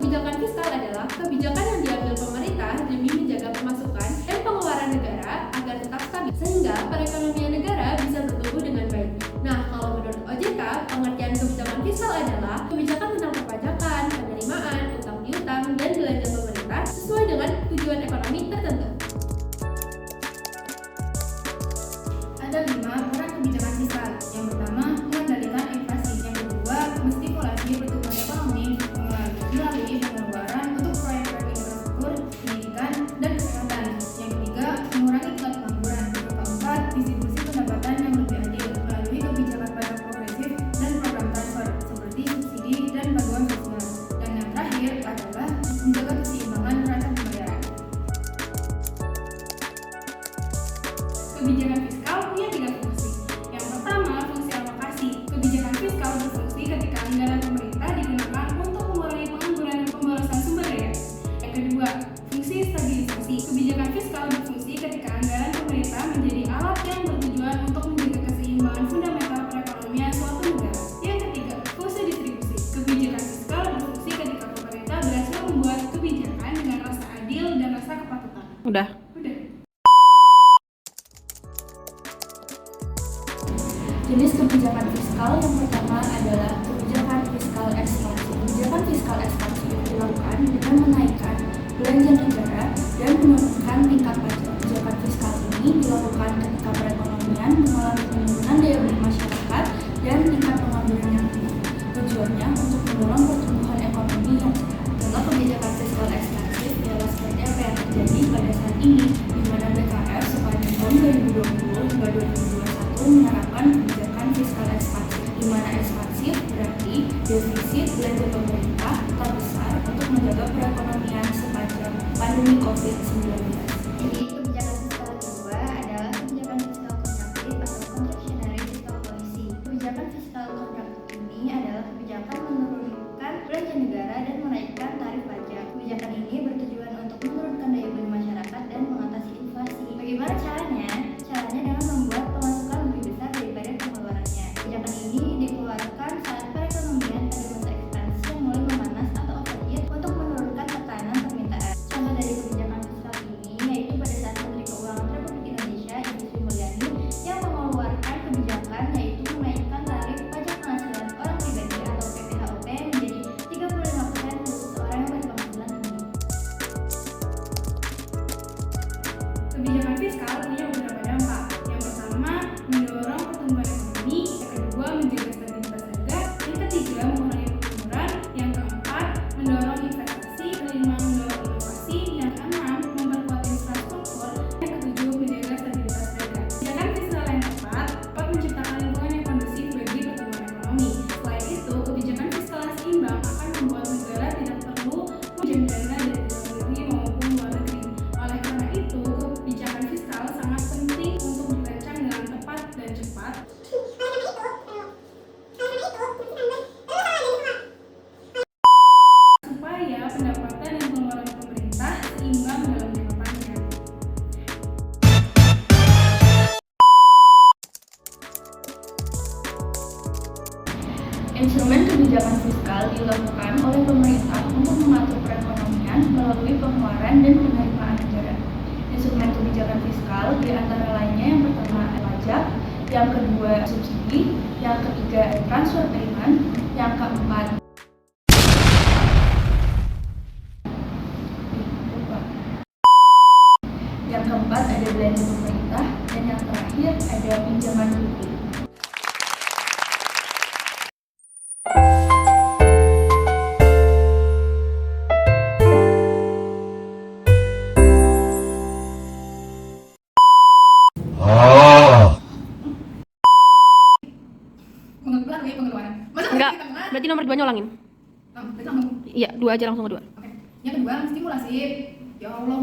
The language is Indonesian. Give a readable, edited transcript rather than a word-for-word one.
Kebijakan fiskal adalah kebijakan yang diambil pemerintah demi menjaga pemasukan dan pengeluaran negara agar tetap stabil sehingga perekonomian negara bisa bertumbuh dengan baik. Nah, kalau menurut OJK, pengertian kebijakan fiskal adalah kebijakan tentang perpajakan, penerimaan, utang piutang, dan belanja pemerintah sesuai dengan tujuan ekonomi tertentu. Ada 5 peran kebijakan fiskal. Yang pertama, mengendalikan inflasi. Yang kedua, menstimulasi pertumbuhan ekonomi melalui pengeluaran untuk proyek-proyek infrastruktur, pendidikan, dan kesehatan. Yang ketiga, mengurangi tingkat pengangguran. Yang keempat, distribusi pendapatan yang lebih adil melalui kebijakan pajak progresif dan program transfer seperti subsidi dan bantuan sosial. Dan yang terakhir adalah menjaga keseimbangan neraca pembayaran. Kebijakan fiskal punya 3 fungsi. Yang pertama, fungsi alokasi. Kebijakan fiskal berfungsi ketika anggaran pemerintah digunakan untuk mengurangi pengangguran dan pemborosan sumber daya. Yang kedua, fungsi stabilisasi. Kebijakan fiskal berfungsi ketika anggaran pemerintah menjadi alat yang bertujuan untuk menjaga keseimbangan fundamental perekonomian suatu negara. Yang ketiga, fungsi distribusi. Kebijakan fiskal berfungsi ketika pemerintah berhasil membuat kebijakan dengan rasa adil dan rasa kepatutan. Udah. Jenis kebijakan fiskal yang pertama adalah kebijakan fiskal ekspansi. Kebijakan fiskal ekspansi dilakukan dengan menaikkan belanja negara dan menurunkan tingkat pajak. Kebijakan fiskal ini dilakukan ketika perekonomian mengalami penurunan daya beli masyarakat dan tingkat pengangguran yang tinggi. Tujuannya untuk mendorong pertumbuhan ekonomi yang sehat. Contoh kebijakan fiskal ekspansif ialah seperti apa yang terjadi pada saat ini, di mana BKR sepanjang tahun 2020 hingga 2021 menerapkan kebijakan fiskal ekspansif, di mana ekspansif berarti defisit belanja pemerintah tetap besar untuk menjaga perekonomian sepanjang pandemi COVID-19. Jadi kebijakan fiskal kedua adalah kebijakan fiskal kontraktif atau contractionary fiscal policy. Kebijakan fiskal kontraktif ini adalah kebijakan menurunkan belanja negara dan menaikkan tarif pajak. Kebijakan ini bertujuan untuk menurunkan daya beli masyarakat dan mengatasi inflasi. Bagaimana caranya? Caranya dengan membuat pemasukan lebih besar daripada pengeluarannya. Kebijakan ini dikeluarkan saat perekonomian pada masa ekspansi yang mulai memanas atau overheat untuk menurunkan tekanan permintaan. Contoh dari kebijakan fiskal ini yaitu pada saat Menteri Keuangan Republik Indonesia Ibu Sri Mulyani yang mengeluarkan kebijakan yaitu menaikkan tarif pajak penghasilan orang pribadi atau PPHOP menjadi 35% khusus orang yang berpenghasilan tinggi. Kebijakan fiskal punya beberapa dampak. Yang pertama, mendorong pertumbuhan ekonomi. Yang kedua, menjaga stabilitas harga. Yang ketiga, mengurangi pengangguran. Yang keempat, mendorong investasi. Kelima, mendorong inovasi. Yang keenam, memperkuat infrastruktur. Yang ketujuh, menjaga stabilitas harga. Kebijakan fiskal yang tepat dapat menciptakan lingkungan yang kondusif bagi pertumbuhan ekonomi. Selain itu, kebijakan fiskal yang seimbang akan membuat negara tidak perlu meminjam dana dari dalam negeri maupun luar negeri. Oleh karena itu, kebijakan fiskal sangat penting untuk dirancang dengan tepat dan cepat supaya pendapatan dan pengeluaran pemerintah seimbang dalam jangka panjang. Instrumen kebijakan fiskal dilakukan oleh pemerintah untuk mengatur perekonomian melalui pengeluaran dan penerimaan negara. Instrumen kebijakan fiskal di antara lainnya yang pertama pajak, yang kedua subsidi, yang ketiga transfer payment, yang keempat ada belanja pemerintah, dan yang terakhir ada pinjaman publik. Melalui pengeluaran. Enggak, berarti nomor 2-nya ulangin. Iya, 2 aja langsung kedua. Oke. Yang kedua, stimulasi. Ya Allah,